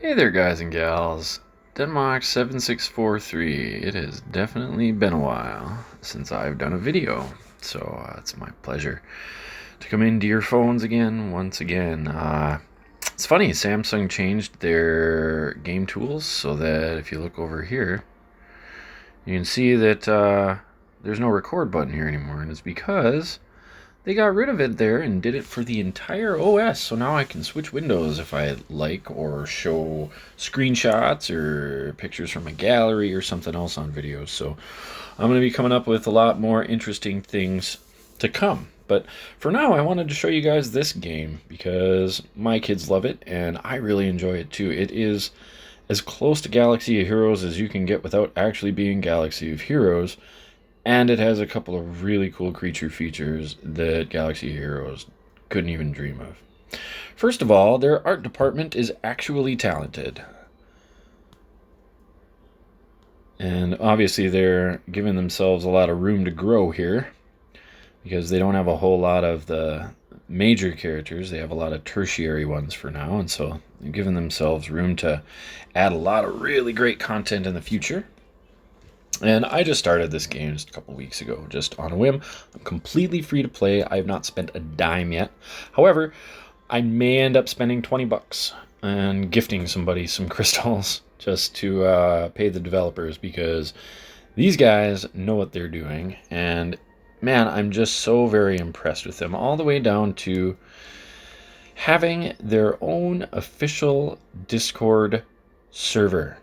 Hey there, guys and gals. Denmark7643. It has definitely been a while since I've done a video, so it's my pleasure to come into your phones again, once again. It's funny, Samsung changed their game tools so that if you look over here, you can see that there's no record button here anymore, and it's because they got rid of it there and did it for the entire OS. So now I can switch windows if I like, or show screenshots or pictures from a gallery or something else on videos. So I'm going to be coming up with a lot more interesting things to come. But for now, I wanted to show you guys this game because my kids love it and I really enjoy it too. It is as close to Galaxy of Heroes as you can get without actually being Galaxy of Heroes. And it has a couple of really cool creature features that Galaxy Heroes couldn't even dream of. First of all, their art department is actually talented. And obviously they're giving themselves a lot of room to grow here, because they don't have a whole lot of the major characters. They have a lot of tertiary ones for now, and so they're giving themselves room to add a lot of really great content in the future. And I just started this game just a couple weeks ago, just on a whim. I'm completely free to play. I have not spent a dime yet. However, I may end up spending 20 bucks and gifting somebody some crystals just to pay the developers, because these guys know what they're doing. And man, I'm just so very impressed with them, all the way down to having their own official Discord server.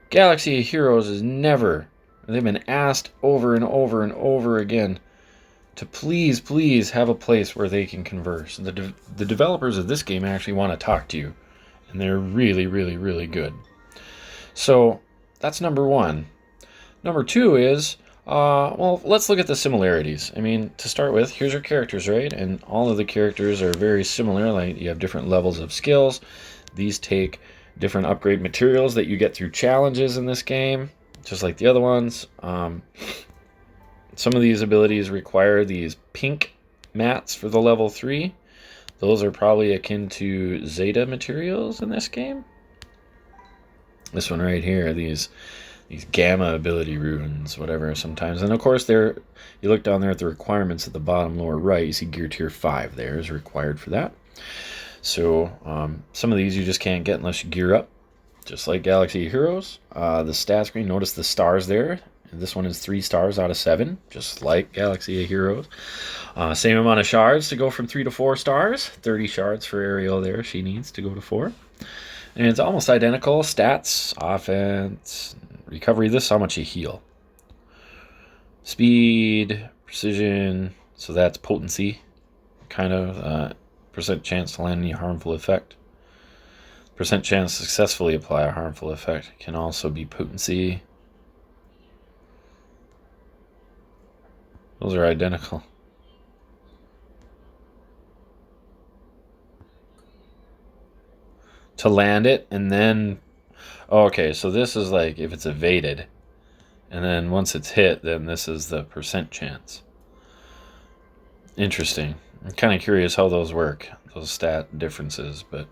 Galaxy of Heroes is never, they've been asked over and over and over again to please have a place where they can converse. The developers of this game actually want to talk to you, and they're really good. So that's number one. Number two is, well, let's look at the similarities. I mean, to start with, here's your characters, right? And all of the characters are very similar. Like, you have different levels of skills. These take different upgrade materials that you get through challenges in this game, just like the other ones. Some of these abilities require these pink mats for the level 3. Those are probably akin to Zeta materials in this game. This one right here, these gamma ability runes, whatever, sometimes. And of course, you look down there at the requirements at the bottom lower right, you see gear tier 5 there is required for that. So some of these you just can't get unless you gear up, just like Galaxy of Heroes. The stat screen, notice the stars there. This one is 3 stars out of 7, just like Galaxy of Heroes. Same amount of shards to go from 3 to 4 stars. 30 shards for Ariel there. She needs to go to 4. And it's almost identical. Stats, offense, recovery. This is how much you heal. Speed, precision. So that's potency, kind of. Percent chance to land any harmful effect. Percent chance to successfully apply a harmful effect can also be potency. Those are identical. To land it, and then... okay, so this is like if it's evaded. And then once it's hit, then this is the percent chance. Interesting. I'm kind of curious how those work, those stat differences, but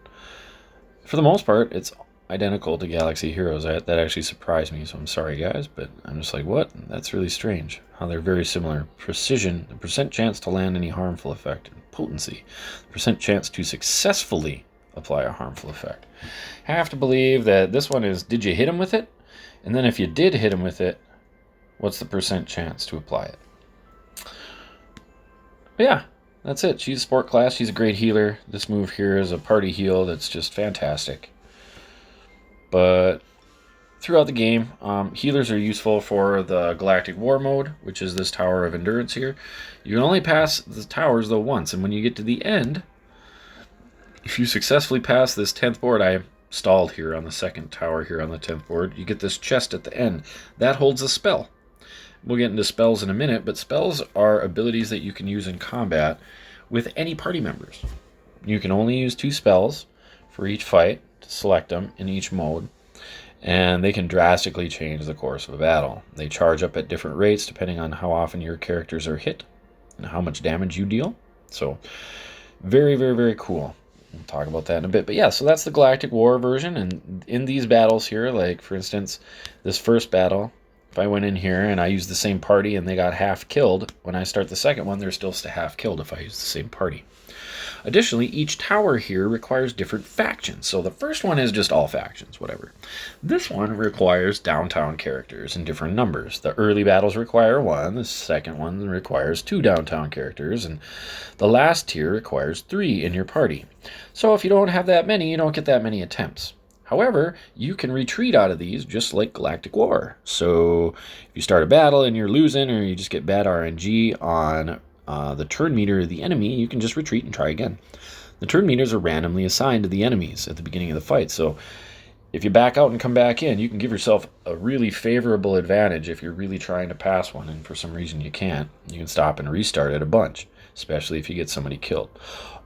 for the most part, it's identical to Galaxy Heroes. That actually surprised me, so I'm sorry, guys, but I'm just like, what? That's really strange, how they're very similar. Precision, the percent chance to land any harmful effect, and potency, the percent chance to successfully apply a harmful effect. I have to believe that this one is, did you hit him with it? And then if you did hit him with it, what's the percent chance to apply it? But yeah. That's it. She's a sport class. She's a great healer. This move here is a party heal that's just fantastic. But throughout the game, healers are useful for the Galactic War mode, which is this Tower of Endurance here. You can only pass the towers, though, once. And when you get to the end, if you successfully pass this 10th board, I stalled here on the second tower here on the 10th board, you get this chest at the end. That holds a spell. We'll get into spells in a minute, but spells are abilities that you can use in combat with any party members. You can only use 2 spells for each fight to select them in each mode, and they can drastically change the course of a battle. They charge up at different rates depending on how often your characters are hit and how much damage you deal. So very cool. We'll talk about that in a bit. But yeah, so that's the Galactic War version. And in these battles here, like for instance, this first battle, if I went in here and I used the same party and they got half killed, when I start the second one, they're still half killed if I use the same party. Additionally, each tower here requires different factions. So the first one is just all factions, whatever. This one requires downtown characters in different numbers. The early battles require 1, the second one requires 2 downtown characters, and the last tier requires 3 in your party. So if you don't have that many, you don't get that many attempts. However, you can retreat out of these just like Galactic War. So if you start a battle and you're losing, or you just get bad RNG on the turn meter of the enemy, you can just retreat and try again. The turn meters are randomly assigned to the enemies at the beginning of the fight, so if you back out and come back in, you can give yourself a really favorable advantage if you're really trying to pass one and for some reason you can't. You can stop and restart it a bunch, especially if you get somebody killed.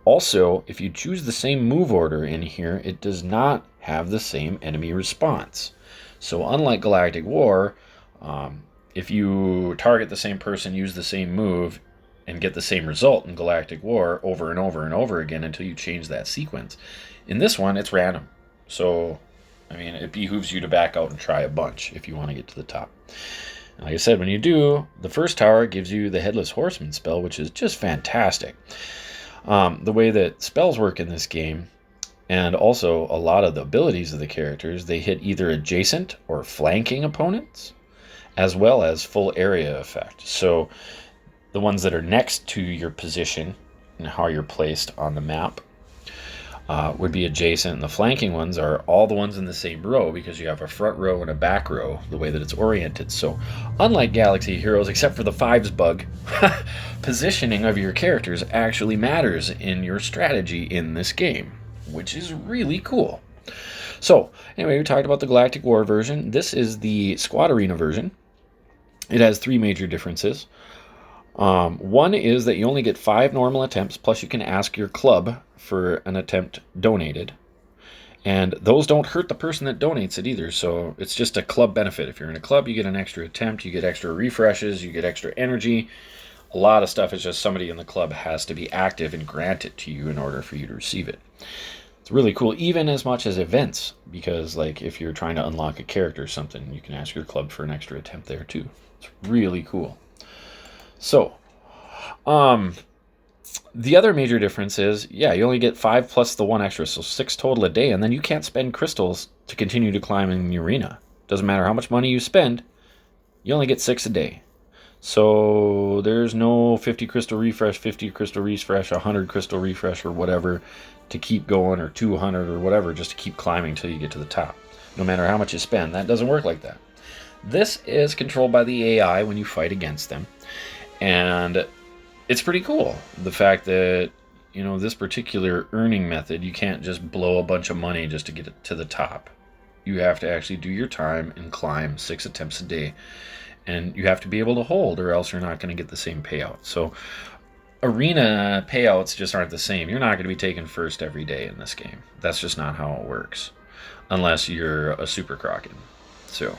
Also, if you choose the same move order in here, it does not have the same enemy response. So unlike Galactic War, if you target the same person, use the same move, and get the same result in Galactic War over and over and over again until you change that sequence. In this one, it's random. So, I mean, it behooves you to back out and try a bunch if you want to get to the top. And like I said, when you do, the first tower gives you the Headless Horseman spell, which is just fantastic. The way that spells work in this game, and also a lot of the abilities of the characters, they hit either adjacent or flanking opponents, as well as full area effect. So the ones that are next to your position and how you're placed on the map would be adjacent, and the flanking ones are all the ones in the same row because you have a front row and a back row, the way that it's oriented. So unlike Galaxy Heroes, except for the 5s bug, positioning of your characters actually matters in your strategy in this game, which is really cool. So anyway, we talked about the Galactic War version. This is the Squad Arena version. It has 3 major differences. One is that you only get 5 normal attempts, plus you can ask your club for an attempt donated. And those don't hurt the person that donates it either, so it's just a club benefit. If you're in a club, you get an extra attempt, you get extra refreshes, you get extra energy. A lot of stuff is just somebody in the club has to be active and grant it to you in order for you to receive it. It's really cool, even as much as events, because like if you're trying to unlock a character or something, you can ask your club for an extra attempt there too. It's really cool. So, the other major difference is, yeah, you only get 5 plus the 1 extra, so 6 total a day, and then you can't spend crystals to continue to climb in the arena. Doesn't matter how much money you spend, you only get 6 a day. So there's no 50 crystal refresh, 50 crystal refresh, 100 crystal refresh, or whatever to keep going, or 200 or whatever, just to keep climbing until you get to the top. No matter how much you spend, that doesn't work like that. This is controlled by the AI when you fight against them. And it's pretty cool, the fact that, you know, this particular earning method, you can't just blow a bunch of money just to get it to the top. You have to actually do your time and climb 6 attempts a day. And you have to be able to hold, or else you're not going to get the same payout. So arena payouts just aren't the same. You're not going to be taken first every day in this game. That's just not how it works, unless you're a super Kraken. So,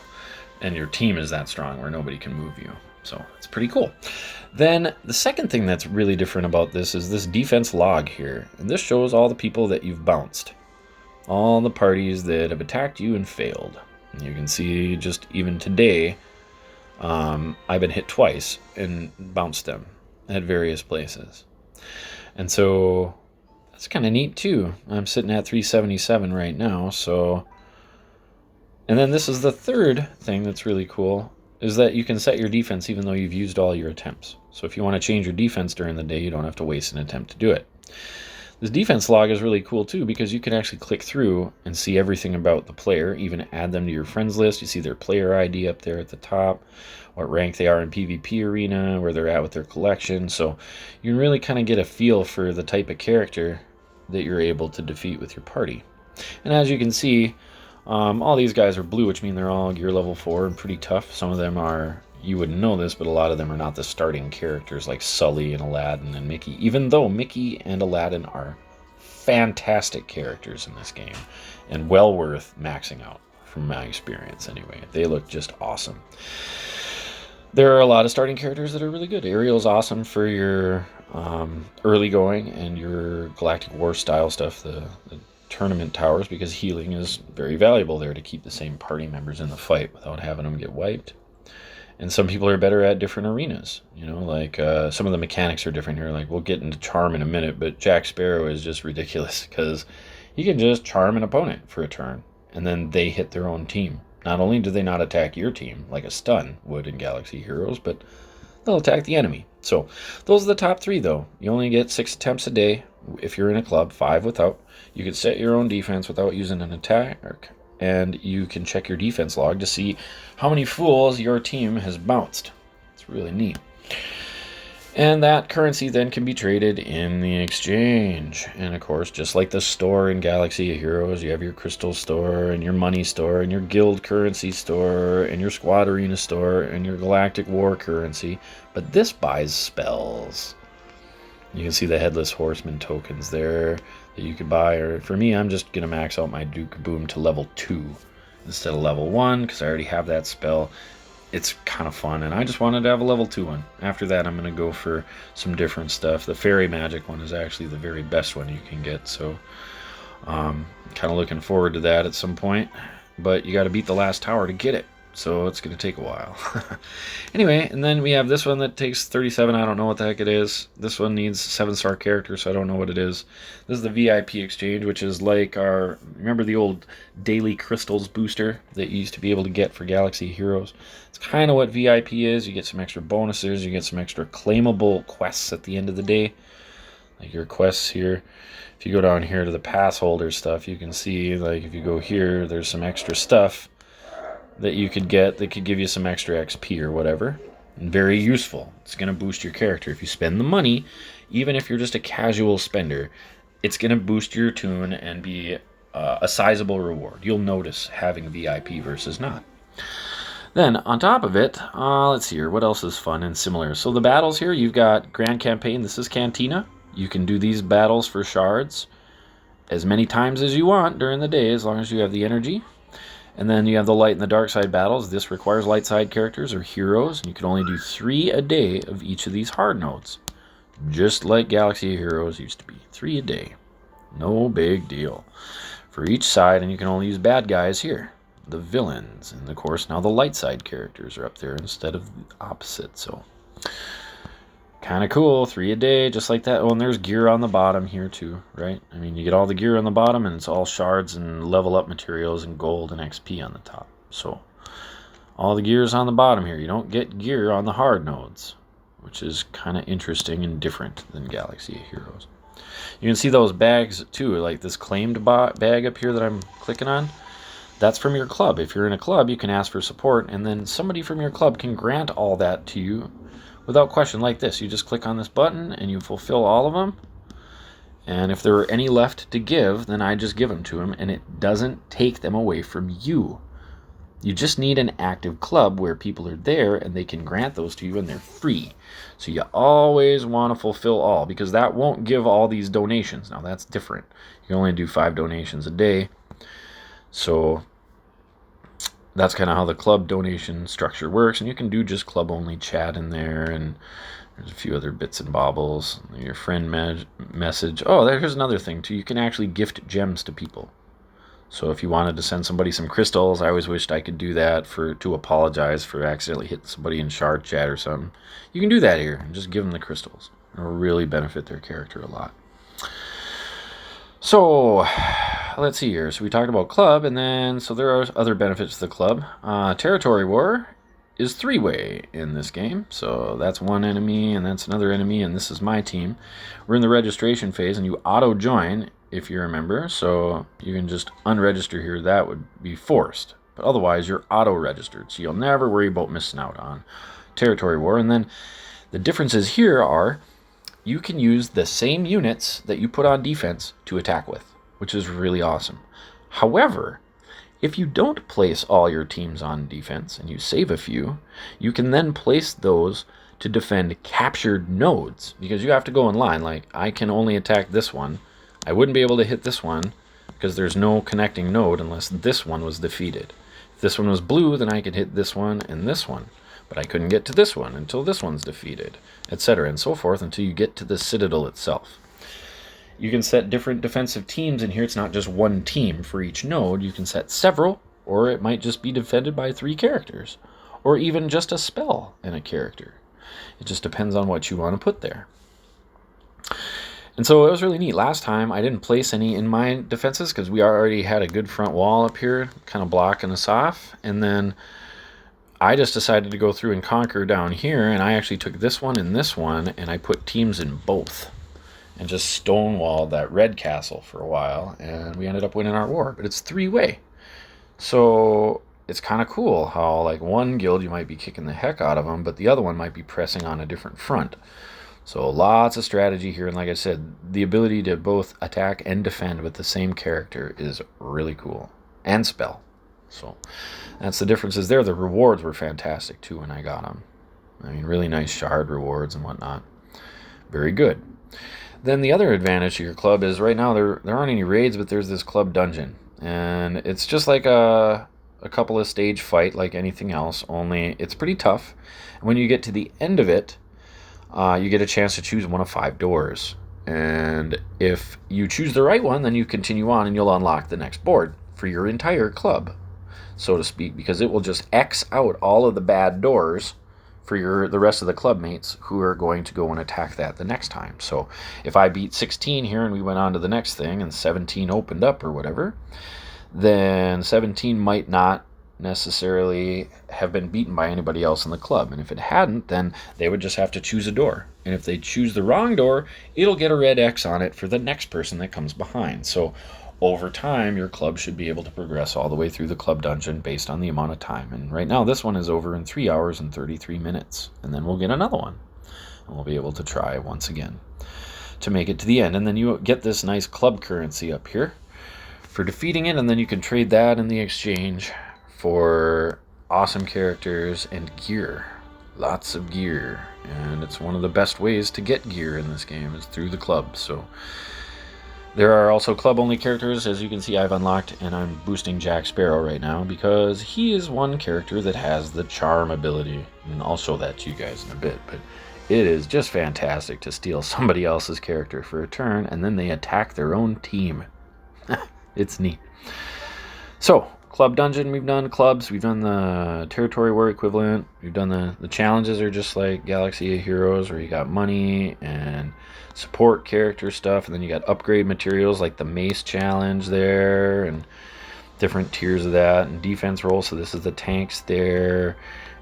and your team is that strong where nobody can move you. So it's pretty cool. Then the second thing that's really different about this is this defense log here. And this shows all the people that you've bounced. All the parties that have attacked you and failed. And you can see just even today, I've been hit twice and bounced them at various places. And so that's kind of neat too. I'm sitting at 377 right now. So, and then this is the third thing that's really cool, is that you can set your defense even though you've used all your attempts. So if you want to change your defense during the day, you don't have to waste an attempt to do it. This defense log is really cool too, because you can actually click through and see everything about the player, even add them to your friends list. You see their player ID up there at the top, what rank they are in PvP arena, where they're at with their collection. So you can really kind of get a feel for the type of character that you're able to defeat with your party. And as you can see, all these guys are blue, which mean they're all gear level 4 and pretty tough. Some of them are, you wouldn't know this, but a lot of them are not the starting characters like Sully and Aladdin and Mickey, even though Mickey and Aladdin are fantastic characters in this game and well worth maxing out from my experience anyway. They look just awesome. There are a lot of starting characters that are really good. Ariel's awesome for your early going and your Galactic War style stuff, the tournament towers, because healing is very valuable there to keep the same party members in the fight without having them get wiped. And some people are better at different arenas, like some of the mechanics are different here. Like, we'll get into charm in a minute, but Jack Sparrow is just ridiculous because he can just charm an opponent for a turn, and then they hit their own team. Not only do they not attack your team, like a stun would in Galaxy Heroes, but they'll attack the enemy. So those are the top 3, though. You only get 6 attempts a day if you're in a club, 5 without. You can set your own defense without using an attack, and you can check your defense log to see how many fools your team has bounced. It's really neat. And that currency then can be traded in the exchange. And of course, just like the store in Galaxy of Heroes, you have your crystal store and your money store and your guild currency store and your squad arena store and your galactic war currency. But this buys spells. You can see the Headless Horseman tokens there that you could buy. Or for me, I'm just going to max out my Duke Boom to level 2 instead of level 1 because I already have that spell. It's kind of fun, and I just wanted to have a level 2 one. After that, I'm going to go for some different stuff. The Fairy Magic one is actually the very best one you can get, so kind of looking forward to that at some point. But you got to beat the last tower to get it, so it's going to take a while. Anyway, and then we have this one that takes 37. I don't know what the heck it is. This one needs 7-star characters, so I don't know what it is. This is the VIP exchange, which is like our, remember the old daily crystals booster that you used to be able to get for Galaxy Heroes? It's kind of what VIP is. You get some extra bonuses, you get some extra claimable quests at the end of the day. Like your quests here. If you go down here to the pass holder stuff, you can see, like if you go here, there's some extra stuff that you could get that could give you some extra XP or whatever. And very useful. It's going to boost your character. If you spend the money, even if you're just a casual spender, it's going to boost your tune and be a sizable reward. You'll notice having VIP versus not. Then, on top of it, let's see here, what else is fun and similar? So the battles here, you've got Grand Campaign. This is Cantina. You can do these battles for shards as many times as you want during the day, as long as you have the energy. And then you have the light and the dark side battles. This requires light side characters or heroes, and you can only do 3 a day of each of these hard nodes. Just like Galaxy Heroes used to be. 3 a day. No big deal. For each side, and you can only use bad guys here. The villains. And of course, now the light side characters are up there instead of the opposite. So, kind of cool. 3 a day, just like that. Oh, and there's gear on the bottom here too, right? I mean, you get all the gear on the bottom, and it's all shards and level up materials and gold and XP on the top. So, all the gear's on the bottom here. You don't get gear on the hard nodes, which is kind of interesting and different than Galaxy Heroes. You can see those bags too, like this claimed bag up here that I'm clicking on. That's from your club. If you're in a club, you can ask for support, and then somebody from your club can grant all that to you without question, like this. You just click on this button and you fulfill all of them. And if there are any left to give, then I just give them to him, and it doesn't take them away from you. You just need an active club where people are there and they can grant those to you, and they're free. So you always want to fulfill all, because that won't give all these donations. Now that's different. You can only do 5 donations a day. So that's kind of how the club donation structure works. And you can do just club only chat in there, and there's a few other bits and bobbles. Your friend message. Oh, there's another thing too. You can actually gift gems to people. So if you wanted to send somebody some crystals, I always wished I could do that to apologize for accidentally hitting somebody in shard chat or something. You can do that here and just give them the crystals. It'll really benefit their character a lot. So let's see here. So we talked about club, and then so there are other benefits to the club. Territory war is 3-way in this game. So that's one enemy, and that's another enemy, and this is my team. We're in the registration phase, and you auto join if you're a member. So you can just unregister here. That would be forced, but otherwise you're auto registered, so you'll never worry about missing out on territory war. And then the differences here are you can use the same units that you put on defense to attack with, which is really awesome. However, if you don't place all your teams on defense and you save a few, you can then place those to defend captured nodes, because you have to go in line. Like, I can only attack this one. I wouldn't be able to hit this one because there's no connecting node unless this one was defeated. If this one was blue, then I could hit this one and this one. but I couldn't get to this one until this one's defeated, etc., and so forth until you get to the citadel itself. You can set different defensive teams in here. It's not just one team for each node. You can set several, or it might just be defended by 3 characters, or even just a spell and a character. It just depends on what you want to put there. And so it was really neat. Last time I didn't place any in my defenses because we already had a good front wall up here kind of blocking us off. And then I just decided to go through and conquer down here, and I actually took this one and this one, and I put teams in both and just stonewalled that red castle for a while, and we ended up winning our war. But it's 3-way. So it's kind of cool how like one guild you might be kicking the heck out of them, but the other one might be pressing on a different front. So lots of strategy here, and like I said, the ability to both attack and defend with the same character is really cool. And spell. So that's the differences there. The rewards were fantastic too when I got them. I mean, really nice shard rewards and whatnot. Very good. Then the other advantage to your club is right now there aren't any raids, but there's this club dungeon. And it's just like a couple of stage fight like anything else, only it's pretty tough. And when you get to the end of it, you get a chance to choose one of 5 doors. And if you choose the right one, then you continue on and you'll unlock the next board for your entire club, so to speak, because it will just X out all of the bad doors for the rest of the club mates who are going to go and attack that the next time. So if I beat 16 here and we went on to the next thing and 17 opened up or whatever, then 17 might not necessarily have been beaten by anybody else in the club. And if it hadn't, then they would just have to choose a door. And if they choose the wrong door, it'll get a red X on it for the next person that comes behind. So over time, your club should be able to progress all the way through the club dungeon based on the amount of time. And right now, this one is over in 3 hours and 33 minutes. And then we'll get another one. And we'll be able to try once again to make it to the end. And then you get this nice club currency up here for defeating it. And then you can trade that in the exchange for awesome characters and gear. Lots of gear. And it's one of the best ways to get gear in this game is through the club. So there are also club-only characters. As you can see, I've unlocked, and I'm boosting Jack Sparrow right now because he is one character that has the charm ability. And I'll show that to you guys in a bit. But it is just fantastic to steal somebody else's character for a turn, and then they attack their own team. It's neat. So, club dungeon, we've done clubs, we've done the territory war equivalent, we've done the challenges are just like Galaxy of Heroes where you got money and support character stuff, and then you got upgrade materials like the mace challenge there and different tiers of that, and defense rolls, so this is the tanks there,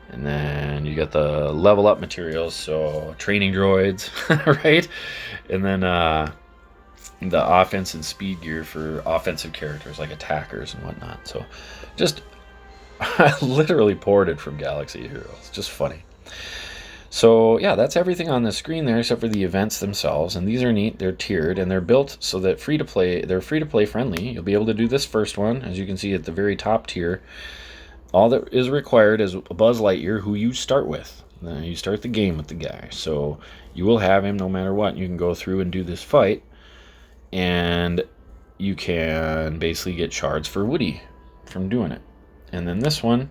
and then you got the level up materials, so training droids, right? And then the offense and speed gear for offensive characters like attackers and whatnot. So just I literally poured it from Galaxy of Heroes. Just funny. So yeah, that's everything on the screen there except for the events themselves, and these are neat. They're tiered and they're built so that they're free to play friendly. You'll be able to do this first one, as you can see at the very top tier. All that is required is a Buzz Lightyear who you start with. Then you start the game with the guy, so you will have him no matter what. You can go through and do this fight, and you can basically get shards for Woody from doing it. And then this one,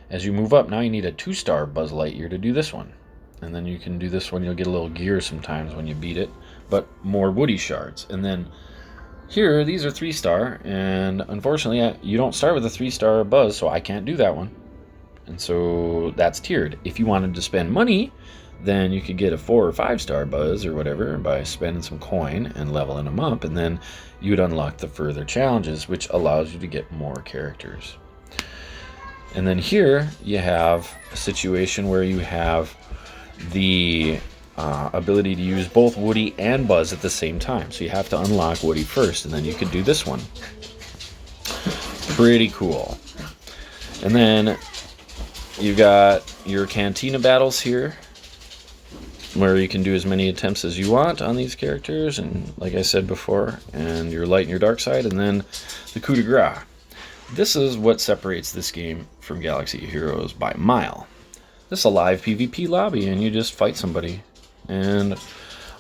as you move up, now you need a 2-star Buzz Lightyear to do this one. And then you can do this one, you'll get a little gear sometimes when you beat it, but more Woody shards. And then here, these are 3-star, and unfortunately, you don't start with a 3-star Buzz, so I can't do that one. And so that's tiered. If you wanted to spend money, then you could get a 4 or 5-star Buzz or whatever by spending some coin and leveling them up, and then you'd unlock the further challenges, which allows you to get more characters. And then here you have a situation where you have the ability to use both Woody and Buzz at the same time. So you have to unlock Woody first, and then you could do this one. Pretty cool. And then you've got your Cantina Battles here, where you can do as many attempts as you want on these characters, and like I said before, and your light and your dark side, and then the coup de grace. This is what separates this game from Galaxy of Heroes by a mile. This is a live PvP lobby, and you just fight somebody. And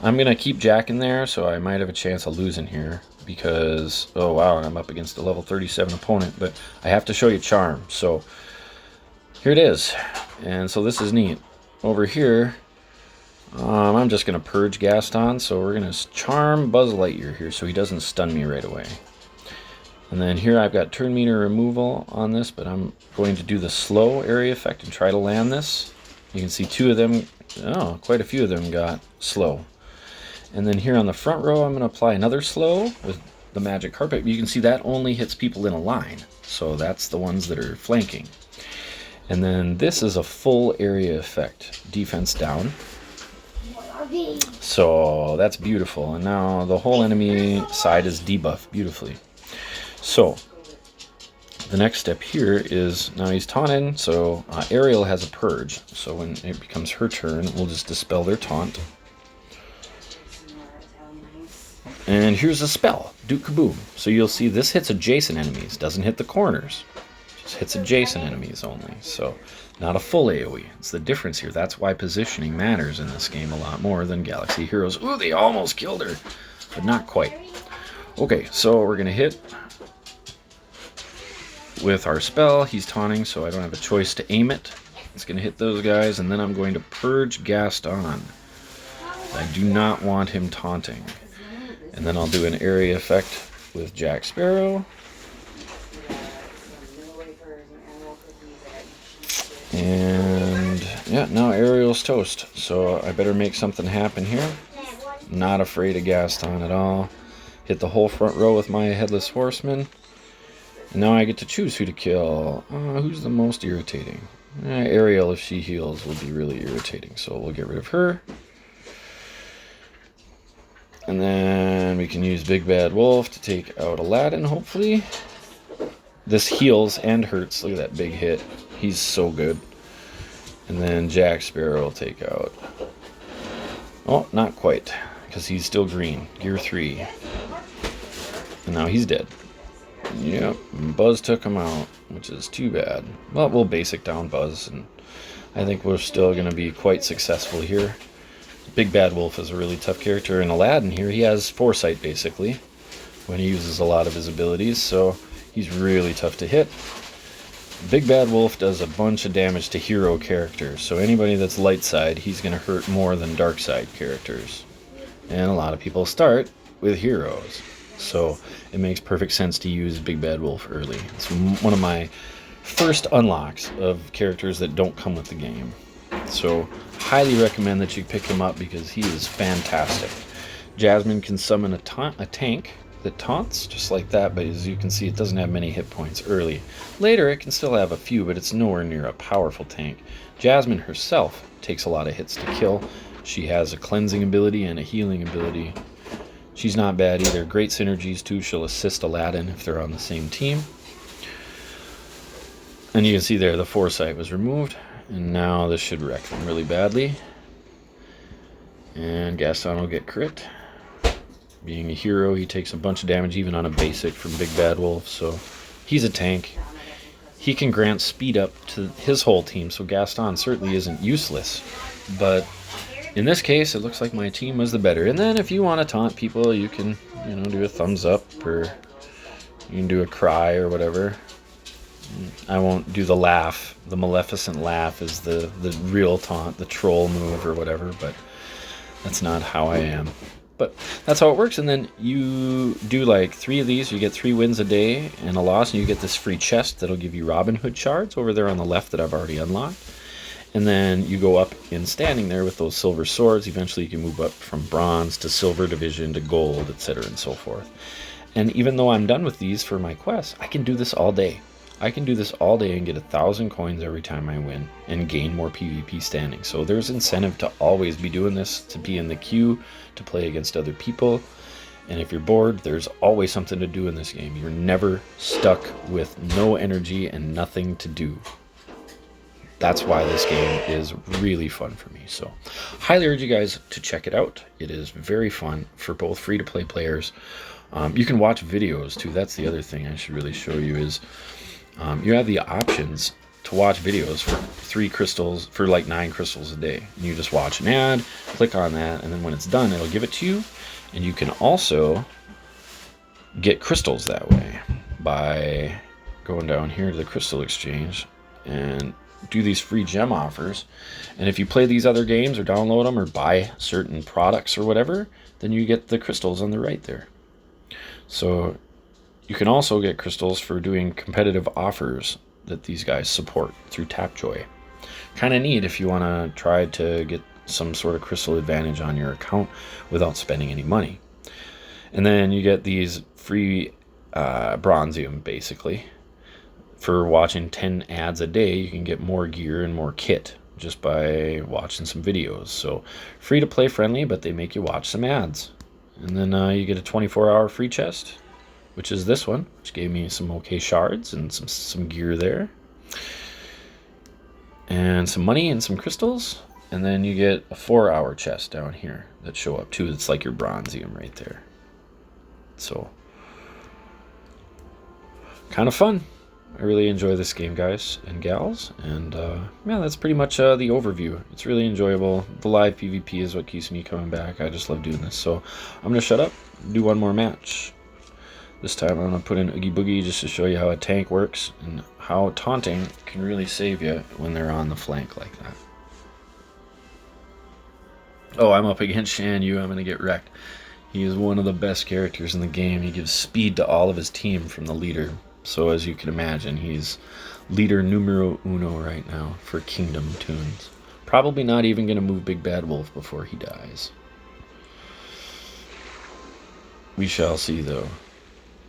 I'm going to keep Jack in there, so I might have a chance of losing here, because, oh wow, I'm up against a level 37 opponent, but I have to show you charm. So here it is. And so this is neat. Over here, I'm just going to purge Gaston, so we're going to charm Buzz Lightyear here so he doesn't stun me right away. And then here I've got turn meter removal on this, but I'm going to do the slow area effect and try to land this. You can see two of them, oh, quite a few of them got slow. And then here on the front row, I'm going to apply another slow with the magic carpet. You can see that only hits people in a line, so that's the ones that are flanking. And then this is a full area effect, defense down. So that's beautiful. And now the whole enemy side is debuffed beautifully. So the next step here is now he's taunted, so Ariel has a purge. So when it becomes her turn, we'll just dispel their taunt. And here's a spell, Duke Kaboom. So you'll see this hits adjacent enemies, doesn't hit the corners. Just hits adjacent enemies only. So not a full AoE. It's the difference here. That's why positioning matters in this game a lot more than Galaxy Heroes. Ooh, they almost killed her, but not quite. Okay, so we're gonna hit with our spell. He's taunting, so I don't have a choice to aim it. It's gonna hit those guys, and then I'm going to purge Gaston. I do not want him taunting. And then I'll do an area effect with Jack Sparrow. And yeah, now Ariel's toast. So I better make something happen here. Not afraid of Gaston at all. Hit the whole front row with my Headless Horseman. And now I get to choose who to kill. Who's the most irritating? Ariel, if she heals, will be really irritating. So we'll get rid of her. And then we can use Big Bad Wolf to take out Aladdin, hopefully. This heals and hurts. Look at that big hit. He's so good. And then Jack Sparrow will take out... Oh, not quite, because he's still green. Gear 3. And now he's dead. Yep, Buzz took him out, which is too bad. But we'll basic down Buzz, and I think we're still going to be quite successful here. Big Bad Wolf is a really tough character, and Aladdin here, he has foresight basically when he uses a lot of his abilities, so he's really tough to hit. Big Bad Wolf does a bunch of damage to hero characters, so anybody that's light side, he's going to hurt more than dark side characters. And a lot of people start with heroes, so it makes perfect sense to use Big Bad Wolf early. It's one of my first unlocks of characters that don't come with the game. So highly recommend that you pick him up because he is fantastic. Jasmine can summon a tank that taunts just like that, but as you can see, it doesn't have many hit points early. Later it can still have a few, but it's nowhere near a powerful tank. Jasmine herself takes a lot of hits to kill. She has a cleansing ability and a healing ability. She's not bad either. Great synergies too. She'll assist Aladdin if they're on the same team. And you can see there the foresight was removed. And now this should wreck them really badly. And Gaston will get crit. Being a hero, he takes a bunch of damage even on a basic from Big Bad Wolf. So he's a tank. He can grant speed up to his whole team. So Gaston certainly isn't useless. But in this case, it looks like my team was the better. And then if you want to taunt people, you can, do a thumbs up, or you can do a cry or whatever. I won't do the laugh. The Maleficent laugh is the real taunt, the troll move or whatever, but that's not how I am. But that's how it works, and then you do like 3 of these, you get 3 wins a day and a loss, and you get this free chest that'll give you Robin Hood shards over there on the left that I've already unlocked. And then you go up in standing there with those silver swords. Eventually you can move up from bronze to silver division to gold, etc. and so forth. And even though I'm done with these for my quests, I can do this all day. I can do this all day and get 1,000 coins every time I win and gain more PvP standing. So there's incentive to always be doing this, to be in the queue, to play against other people. And if you're bored, there's always something to do in this game. You're never stuck with no energy and nothing to do. That's why this game is really fun for me. So highly urge you guys to check it out. It is very fun for both free-to-play players. You can watch videos too. That's the other thing I should really show you is you have the options to watch videos for 3 crystals, for like 9 crystals a day. And you just watch an ad, click on that, and then when it's done, it'll give it to you. And you can also get crystals that way by going down here to the crystal exchange and do these free gem offers. And if you play these other games or download them or buy certain products or whatever, then you get the crystals on the right there. So you can also get crystals for doing competitive offers that these guys support through Tapjoy. Kind of neat if you want to try to get some sort of crystal advantage on your account without spending any money. And then you get these free bronzium, basically. For watching 10 ads a day, you can get more gear and more kit just by watching some videos. So free to play friendly, but they make you watch some ads. And then you get a 24-hour free chest, which is this one, which gave me some okay shards and some gear there. And some money and some crystals. And then you get a 4-hour chest down here that show up too. It's like your bronzium right there. So, kind of fun. I really enjoy this game, guys and gals. And yeah, that's pretty much the overview. It's really enjoyable. The live PvP is what keeps me coming back. I just love doing this. So I'm going to shut up, do one more match. This time I'm going to put in Oogie Boogie just to show you how a tank works and how taunting can really save you when they're on the flank like that. Oh, I'm up against Shan Yu. I'm going to get wrecked. He is one of the best characters in the game. He gives speed to all of his team from the leader. So as you can imagine, he's leader numero uno right now for Kingdom Tunes. Probably not even going to move Big Bad Wolf before he dies. We shall see, though.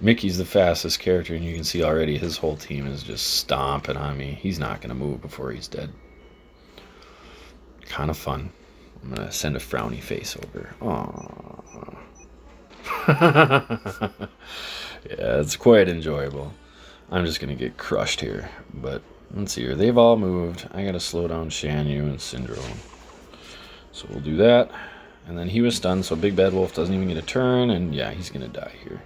Mickey's the fastest character, and you can see already his whole team is just stomping on me. He's not going to move before he's dead. Kind of fun. I'm going to send a frowny face over. Aww. Yeah, it's quite enjoyable. I'm just going to get crushed here. But let's see here. They've all moved. I got to slow down Shan Yu and Syndrome. So we'll do that. And then he was stunned, so Big Bad Wolf doesn't even get a turn. And yeah, he's going to die here.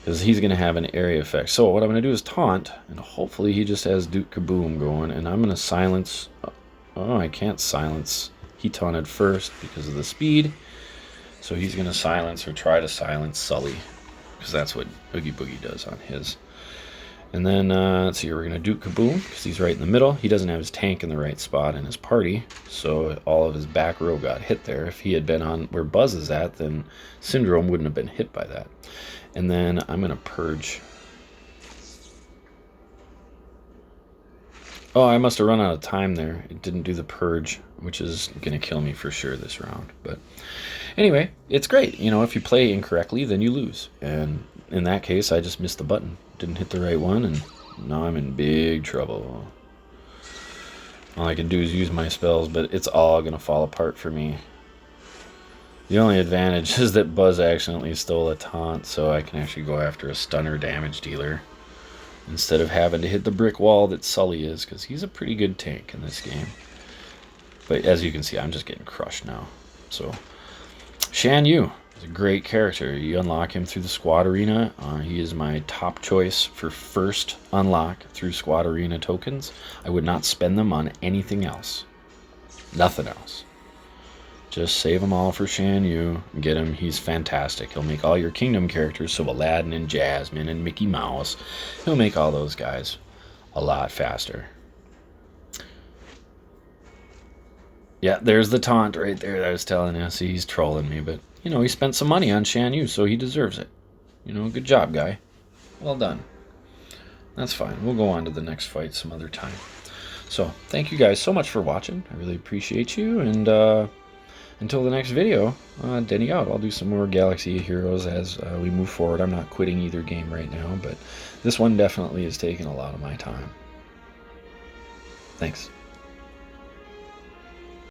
Because he's going to have an area effect. So what I'm going to do is taunt. And hopefully he just has Duke Kaboom going. And I'm going to silence... Oh, I can't silence. He taunted first because of the speed. So he's going to silence or try to silence Sully. Because that's what Oogie Boogie does on his. And then, let's see here, we're going to Duke Kaboom, because he's right in the middle. He doesn't have his tank in the right spot in his party, so all of his back row got hit there. If he had been on where Buzz is at, then Syndrome wouldn't have been hit by that. And then I'm going to Purge. Oh, I must have run out of time there. It didn't do the Purge, which is going to kill me for sure this round. But anyway, it's great. You know, if you play incorrectly, then you lose. And in that case, I just missed the button. Didn't hit the right one, and now I'm in big trouble. All I can do is use my spells, but it's all going to fall apart for me. The only advantage is that Buzz accidentally stole a taunt, so I can actually go after a stunner damage dealer instead of having to hit the brick wall that Sully is, because he's a pretty good tank in this game. But as you can see, I'm just getting crushed now. So, Shan Yu is a great character. You unlock him through the Squad Arena. He is my top choice for first unlock through Squad Arena tokens. I would not spend them on anything else. Nothing else. Just save them all for Shan Yu. Get him. He's fantastic. He'll make all your Kingdom characters, so Aladdin and Jasmine and Mickey Mouse. He'll make all those guys a lot faster. Yeah, there's the taunt right there that I was telling you. See, he's trolling me, but, you know, he spent some money on Shan Yu, so he deserves it. You know, good job, guy. Well done. That's fine. We'll go on to the next fight some other time. So, thank you guys so much for watching. I really appreciate you, and until the next video, Denny out. I'll do some more Galaxy Heroes as we move forward. I'm not quitting either game right now, but this one definitely is taking a lot of my time. Thanks.